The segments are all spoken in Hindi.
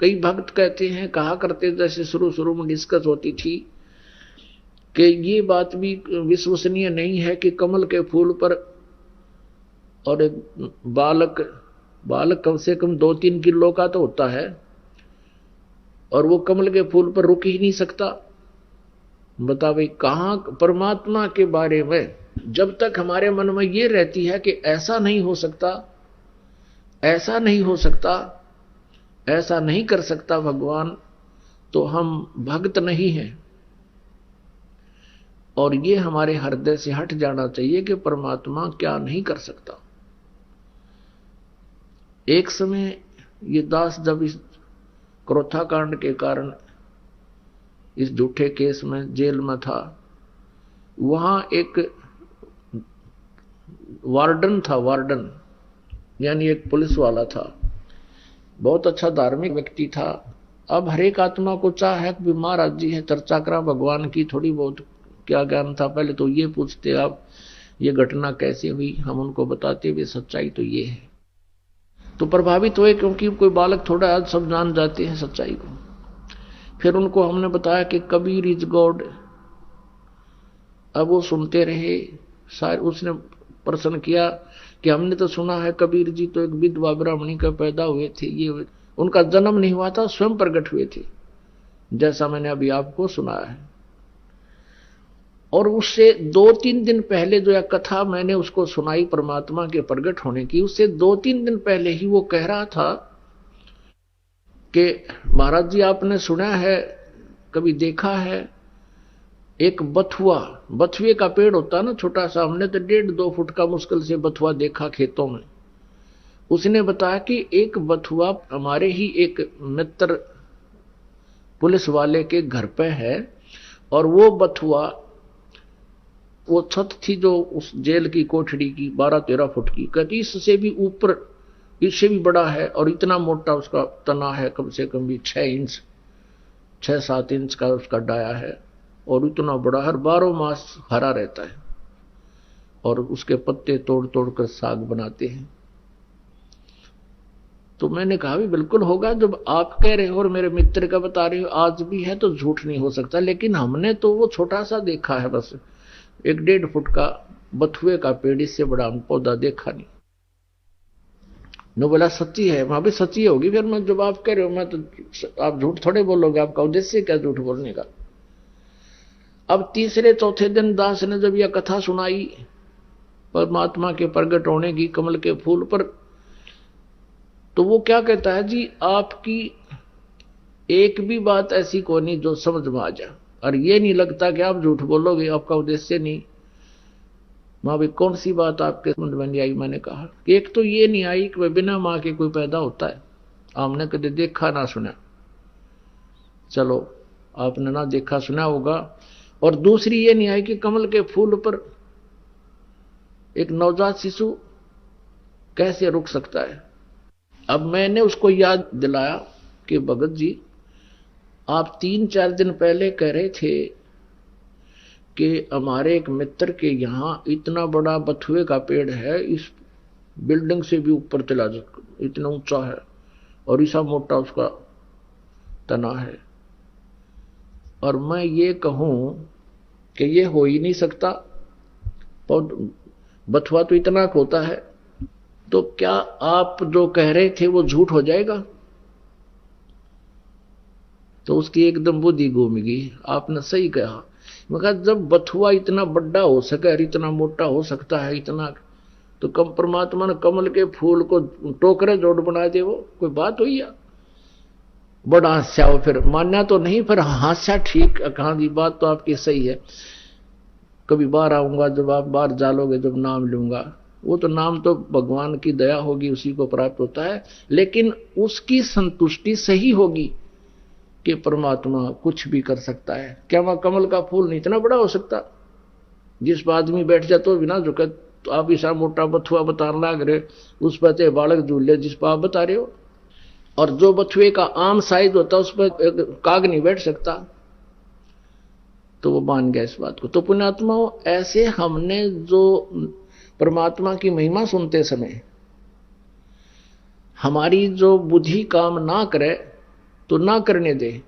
कई भक्त कहते हैं, कहा करते, जैसे शुरू शुरू में डिस्कस होती थी कि ये बात भी विश्वसनीय नहीं है कि कमल के फूल पर और एक बालक कम से कम 2-3 किलो का तो होता है और वो कमल के फूल पर रुक ही नहीं सकता। बता भाई, कहां परमात्मा के बारे में जब तक हमारे मन में ये रहती है कि ऐसा नहीं हो सकता, ऐसा नहीं हो सकता, ऐसा नहीं कर सकता भगवान, तो हम भक्त नहीं हैं। और ये हमारे हृदय से हट जाना चाहिए कि परमात्मा क्या नहीं कर सकता। एक समय ये दास जब इस क्रोथा कांड के कारण इस झूठे केस में जेल में था, वहां एक वार्डन था, वार्डन यानी एक पुलिस वाला था, बहुत अच्छा धार्मिक व्यक्ति था। अब हर एक आत्मा को चाह है कि महाराज जी है, चर्चा करा भगवान की, थोड़ी बहुत क्या ज्ञान था। पहले तो ये पूछते आप ये घटना कैसे हुई, हम उनको बताते हुए सच्चाई तो ये है, तो प्रभावित हुए, क्योंकि कोई बालक थोड़ा आज सब जान जाते हैं सच्चाई को। फिर उनको हमने बताया कि कबीर इज गॉड। अब वो सुनते रहे। शायद उसने प्रश्न किया कि हमने तो सुना है कबीर जी तो एक विधवा ब्राह्मणी का पैदा हुए थे, ये उनका जन्म नहीं हुआ था, स्वयं प्रकट हुए थे, जैसा मैंने अभी आपको सुनाया है। और उससे 2-3 दिन पहले जो यह कथा मैंने उसको सुनाई परमात्मा के प्रकट होने की, उससे 2-3 दिन पहले ही वो कह रहा था कि महाराज जी आपने सुना है, कभी देखा है, एक बथुए का पेड़ होता ना छोटा सा, हमने तो 1.5-2 फुट का मुश्किल से बथुआ देखा खेतों में। उसने बताया कि एक बथुआ हमारे ही एक मित्र पुलिस वाले के घर पे है, और वो बथुआ, वो छत थी जो उस जेल की कोठड़ी की 12-13 फुट की, कहती इससे भी ऊपर, इससे भी बड़ा है, और इतना मोटा उसका तना है, कम से कम भी 6-7 इंच का उसका डाया है, और इतना बड़ा, हर 12 मास हरा रहता है, और उसके पत्ते तोड़ तोड़ कर साग बनाते हैं। तो मैंने कहा भी बिल्कुल होगा, जब आप कह रहे हो और मेरे मित्र का बता रहे हो आज भी है तो झूठ नहीं हो सकता। लेकिन हमने तो वो छोटा सा देखा है, बस 1-1.5 फुट का बथुए का पेड़, इससे बड़ा पौधा देखा नहीं। नो बोला सच्ची है, वहां भी सच्ची होगी। फिर मैं जब आप कह रहे हो, मैं तो आप झूठ थोड़े बोलोगे, आपका उद्देश्य क्या झूठ बोलने का। अब 3-4 दिन दास ने जब यह कथा सुनाई परमात्मा के प्रगट होने की कमल के फूल पर, तो वो क्या कहता है जी, आपकी एक भी बात ऐसी को नहीं जो समझ में आ जाए, और ये नहीं लगता कि आप झूठ बोलोगे, आपका उद्देश्य नहीं। मां भी कौन सी बात आपके समझ में नहीं आई। मैंने कहा कि एक तो ये नहीं आई कि बिना मां के कोई पैदा होता है, आपने कभी देखा ना सुना, चलो आपने ना देखा सुना होगा। और दूसरी ये नहीं आई कि कमल के फूल पर एक नवजात शिशु कैसे रुक सकता है। अब मैंने उसको याद दिलाया कि भगत जी, आप 3-4 दिन पहले कह रहे थे कि हमारे एक मित्र के यहां इतना बड़ा बथुए का पेड़ है, इस बिल्डिंग से भी ऊपर चला जाता, इतना ऊंचा है, और ऐसा मोटा उसका तना है। और मैं ये कहूं कि ये हो ही नहीं सकता, बथुआ तो इतना होता है, तो क्या आप जो कह रहे थे वो झूठ हो जाएगा। तो उसकी एकदम बुद्धि घूम गई, आपने सही कहा। मैं कहा जब बथुआ इतना बड़ा हो सके और इतना मोटा हो सकता है इतना, तो कम परमात्मा ने कमल के फूल को टोकरे जोड़ बना दे, वो कोई बात हुई या बड़ा हास्या हो। फिर मानना तो नहीं, फिर हास्या ठीक, कहा की बात तो आपकी सही है। कभी बाहर आऊंगा, जब आप बाहर जालोगे, जब नाम लूंगा, वो तो नाम तो भगवान की दया होगी, उसी को प्राप्त होता है, लेकिन उसकी संतुष्टि सही होगी कि परमात्मा कुछ भी कर सकता है। क्या वहां कमल का फूल नहीं इतना बड़ा हो सकता, जिस पर आदमी बैठ जाए तो बिना झुके। तो आप ऐसा मोटा बथुआ बताने लग रहे, उस पर बालक झूले जिस पर आप बता रहे हो, और जो बथुए का आम साइज होता है उस पर काग नहीं बैठ सकता। तो वो मान गया इस बात को। तो पुण्यात्माओं, ऐसे हमने जो परमात्मा की महिमा सुनते समय हमारी जो बुद्धि काम ना करे, तो ना करने दे,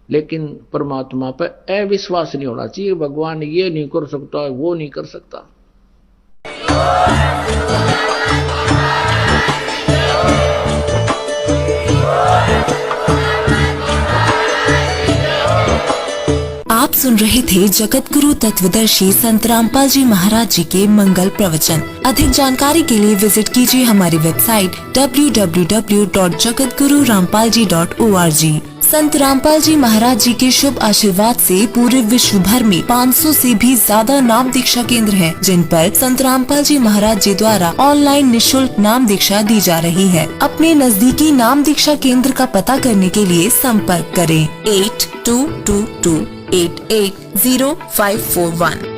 लेकिन परमात्मा पर अविश्वास नहीं होना चाहिए। भगवान ये नहीं कर सकता, वो नहीं कर सकता। आप सुन रहे थे जगत गुरु तत्वदर्शी संत रामपाल जी महाराज जी के मंगल प्रवचन। अधिक जानकारी के लिए विजिट कीजिए हमारी वेबसाइट www.jagatgururampalji.org। संत रामपाल जी महाराज जी के शुभ आशीर्वाद से पूरे विश्व भर में 500 से भी ज्यादा नाम दीक्षा केंद्र हैं, जिन पर संत रामपाल जी महाराज जी द्वारा ऑनलाइन निशुल्क नाम दीक्षा दी जा रही है। अपने नजदीकी नाम दीक्षा केंद्र का पता करने के लिए संपर्क करें 8222880541।